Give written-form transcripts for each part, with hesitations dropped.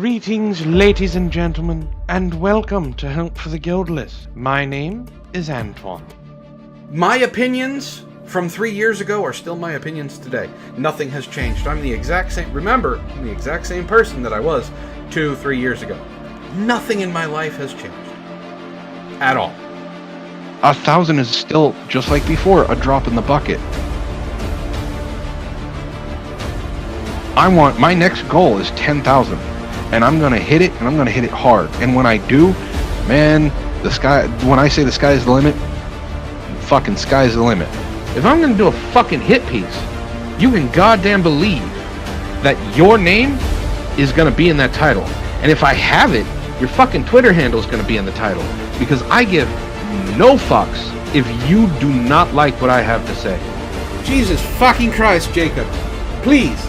Greetings, ladies and gentlemen, and welcome to Help for the Guildless. My name is Antoine. My opinions from 3 years ago are still my opinions today. Nothing has changed. I'm the exact same. Remember, I'm the exact same person that I was 2-3 years ago. Nothing in my life has changed. At all. 1,000 is still, just like before, a drop in the bucket. My next goal is 10,000. And I'm gonna hit it, and I'm gonna hit it hard. And when I do, man, when I say the sky's the limit, fucking sky's the limit. If I'm gonna do a fucking hit piece, you can goddamn believe that your name is gonna be in that title. And if I have it, your fucking Twitter handle is gonna be in the title. Because I give no fucks if you do not like what I have to say. Jesus fucking Christ, Jacob. Please,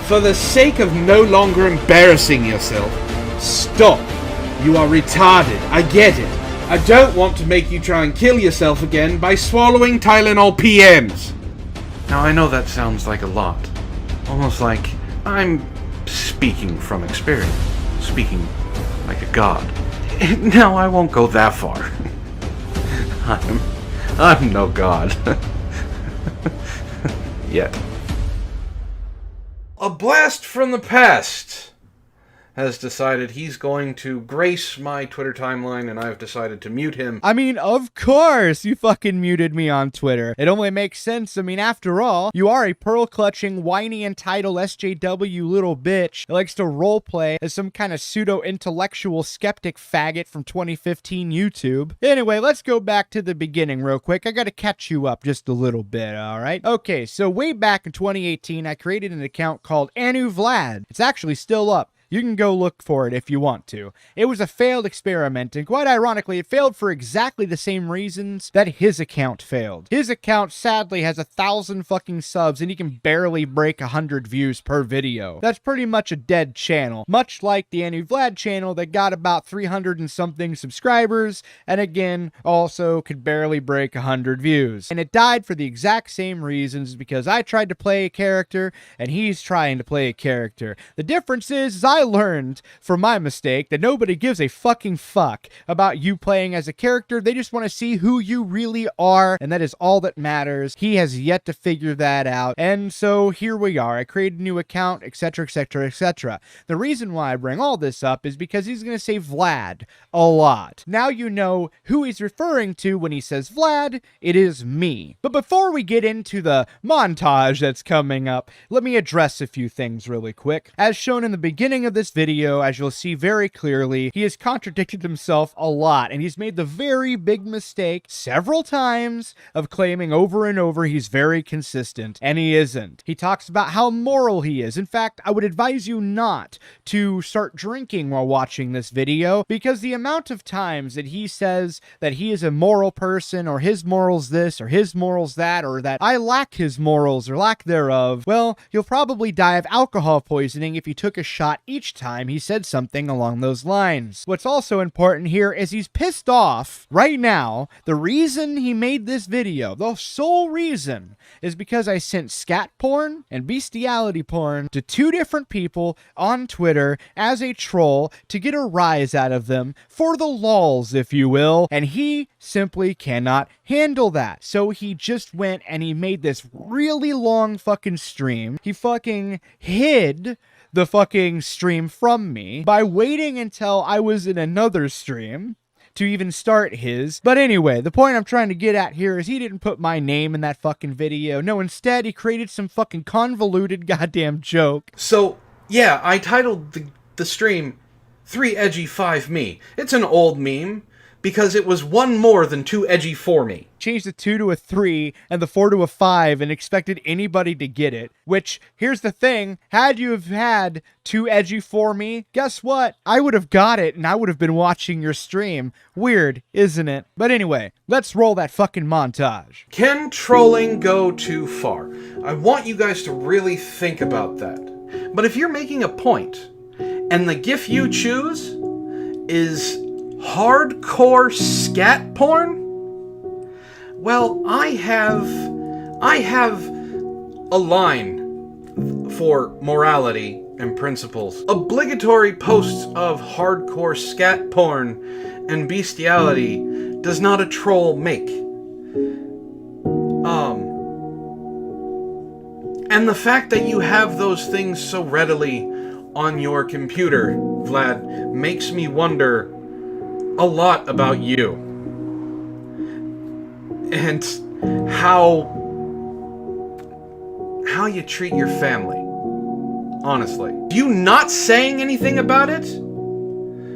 for the sake of no longer embarrassing yourself, stop. You are retarded. I get it. I don't want to make you try and kill yourself again by swallowing Tylenol PMs. Now, I know that sounds like a lot. Almost like I'm speaking from experience. Speaking like a god. No, I won't go that far. I'm no god. Yet. A blast from the past has decided he's going to grace my Twitter timeline, and I've decided to mute him. I mean, of course you fucking muted me on Twitter. It only makes sense. I mean, after all, you are a pearl-clutching, whiny, entitled SJW little bitch that likes to roleplay as some kind of pseudo-intellectual skeptic faggot from 2015 YouTube. Anyway, let's go back to the beginning real quick. I gotta catch you up just a little bit, alright? Okay, so way back in 2018, I created an account called Vlad. It's actually still up. You can go look for it if you want to. It was a failed experiment, and quite ironically, it failed for exactly the same reasons that his account failed. His account sadly has 1,000 fucking subs, and he can barely break 100 views per video. That's pretty much a dead channel, much like the Vlad channel that got about 300 and something subscribers, and again, also could barely break 100 views. And it died for the exact same reasons, because I tried to play a character, and he's trying to play a character. The difference is I learned from my mistake that nobody gives a fucking fuck about you playing as a character. They just want to see who you really are, and that is all that matters. He has yet to figure that out, and so here we are. I created a new account, etc, etc, etc. The reason why I bring all this up is because he's going to say Vlad a lot. Now you know who he's referring to when he says Vlad. It is me. But before we get into the montage that's coming up, let me address a few things really quick. As shown in the beginning of this video, as you'll see very clearly, he has contradicted himself a lot, and he's made the very big mistake several times of claiming over and over he's very consistent, and he isn't. He talks about how moral he is. In fact, I would advise you not to start drinking while watching this video, because the amount of times that he says that he is a moral person, or his morals this, or his morals that, or that I lack his morals, or lack thereof, well, you'll probably die of alcohol poisoning if you took a shot each time he said something along those lines. What's also important here is he's pissed off right now. The reason he made this video, the sole reason, is because I sent scat porn and bestiality porn to 2 different people on Twitter as a troll to get a rise out of them for the lols, if you will, and he simply cannot handle that. So he just went and he made this really long fucking stream. He fucking hid the fucking stream from me by waiting until I was in another stream to even start his. But anyway, the point I'm trying to get at here is he didn't put my name in that fucking video. No, instead he created some fucking convoluted goddamn joke. So, yeah, I titled the stream 3 Edgy 5 Me. It's an old meme, because it was one more than 2 edgy for me. Changed the 2 to a 3 and the 4 to a 5 and expected anybody to get it. Which, here's the thing, had you have had 2 edgy for me, guess what? I would have got it and I would have been watching your stream. Weird, isn't it? But anyway, let's roll that fucking montage. Can trolling go too far? I want you guys to really think about that. But if you're making a point, and the GIF you choose is hardcore scat porn? Well, I have a line for morality and principles. Obligatory posts of hardcore scat porn and bestiality does not a troll make. And the fact that you have those things so readily on your computer, Vlad, makes me wonder a lot about you. And how you treat your family. Honestly. You not saying anything about it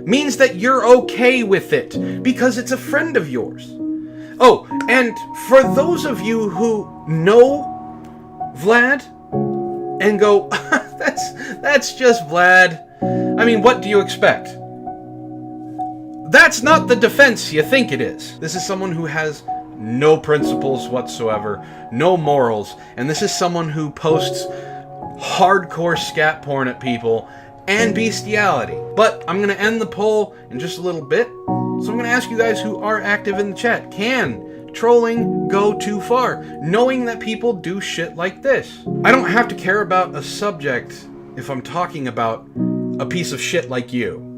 means that you're okay with it because it's a friend of yours. Oh, and for those of you who know Vlad and go, that's just Vlad. I mean, what do you expect? That's not the defense you think it is. This is someone who has no principles whatsoever, no morals, and this is someone who posts hardcore scat porn at people and bestiality. But I'm going to end the poll in just a little bit, so I'm going to ask you guys who are active in the chat, can trolling go too far, knowing that people do shit like this? I don't have to care about a subject if I'm talking about a piece of shit like you.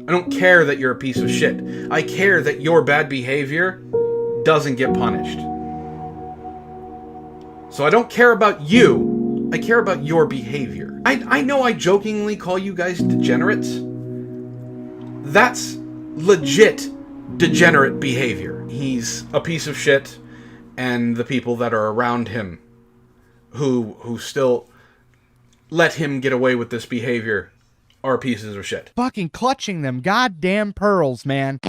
I don't care that you're a piece of shit. I care that your bad behavior doesn't get punished. So I don't care about you, I care about your behavior. I know I jokingly call you guys degenerates. That's legit degenerate behavior. He's a piece of shit, and the people that are around him who still let him get away with this behavior are pieces of shit. Fucking clutching them goddamn pearls, man.